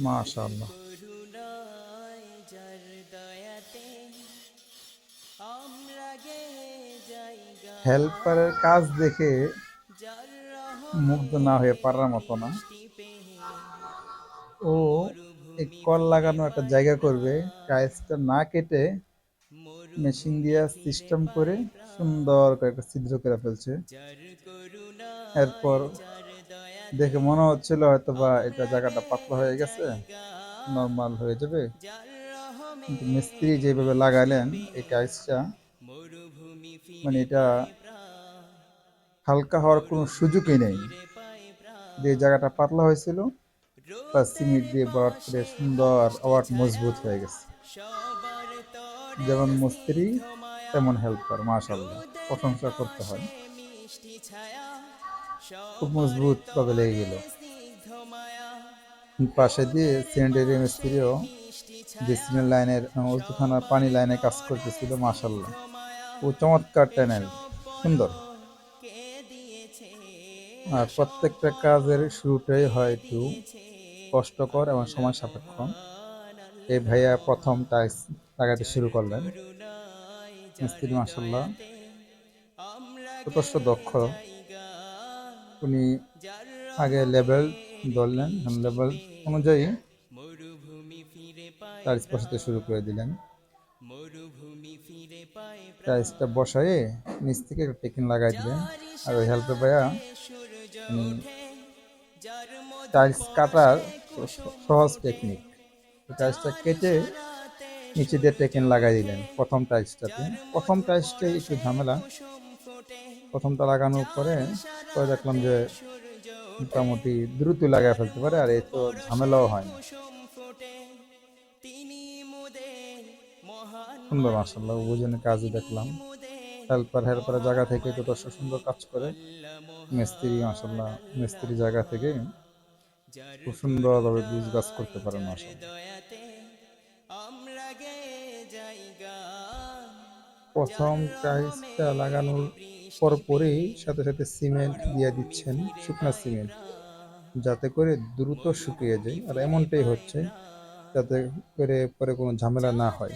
মাশাআল্লাহ। হেল্পারের কাজ দেখে মুগ্ধ না হয়ে পারার মতো না। ও এই কল লাগানো একটা জায়গা করবে, টাইলসটা না কেটে মেশিন দিয়ে সিস্টেম করে সুন্দর করে একটা ছিদ্র করে ফেলছে। এরপর দেখে মনে হচ্ছিল হয়তো বা এটা জায়গাটা পাতলা হয়ে গেছে, নর্মাল হয়ে যাবে, কিন্তু মিস্ত্রি যেভাবে লাগালেন এই টাইলসটা, মানে এটা হালকা হওয়ার কোনো সুযোগই নেই। যে জায়গাটা পাতলা হয়েছিল তা সিমেন্ট দিয়ে ভরাট করে সুন্দর আবার মজবুত হয়ে গেছে। যেমন মিস্ত্রি তেমন হেল্পার, মাশাআল্লাহ, প্রশংসা করতে হয়। খুব মজবুত ভাবে লেগে গেল। পাশে দিয়ে সিলিন্ডারের মিস্ত্রিও যে সিমেন্ট লাইনের ওজুখানার পানি লাইনে কাজ করতেছিল, মাশাআল্লাহ, ও চমৎকার টানেল, সুন্দর। আর প্রত্যেকটা কাজের শুরুটাই হয় একটু কষ্টকর এবং সময় সাপেক্ষ। এই ভাইয়া প্রথম টাইলস লাগাতে শুরু করলেন। মিস্ত্রি মাশাআল্লাহ যথেষ্ট দক্ষ। উনি আগে লেভেল ধরলেন, লেভেল অনুযায়ী টাইলস বসাতে শুরু করে দিলেন। টাইলসটা বসায়ে নিচ থেকে একটা টেকিং লাগাই দিলেন। আর ওই হেল্পের ভাইয়া উনি টাইলস কাটার সহজ টেকনিক, টাইলসটা কেটে নিচে দিয়ে টেকেন লাগাই দিলেন প্রথম টাইলসটাতে। প্রথম টাইলসটাই একটু ঝামেলা, প্রথমটা লাগানোর পরে পরে দেখলাম যে মোটামুটি দ্রুত লাগাই ফেলতে পারে, আর এই তো ঝামেলাও হয় না। সুন্দর মাশাআল্লাহ, বুঝেন কাজই দেখলাম। হেল্পারের জায়গা থেকে যথেষ্ট সুন্দর কাজ করে। মিস্ত্রি মাশাআল্লাহ, মিস্ত্রি জায়গা থেকে খুব সুন্দরভাবে গুছ গাছ করতে পারেন মাশাআল্লাহ। প্রথম টাইলসটা লাগানোর পরপরই সাথে সাথে সিমেন্ট দিয়ে দিচ্ছেন, শুকনা সিমেন্ট, যাতে করে দ্রুত শুকিয়ে যায়। আর এমনটাই হচ্ছে যাতে করে পরে কোনো ঝামেলা না হয়।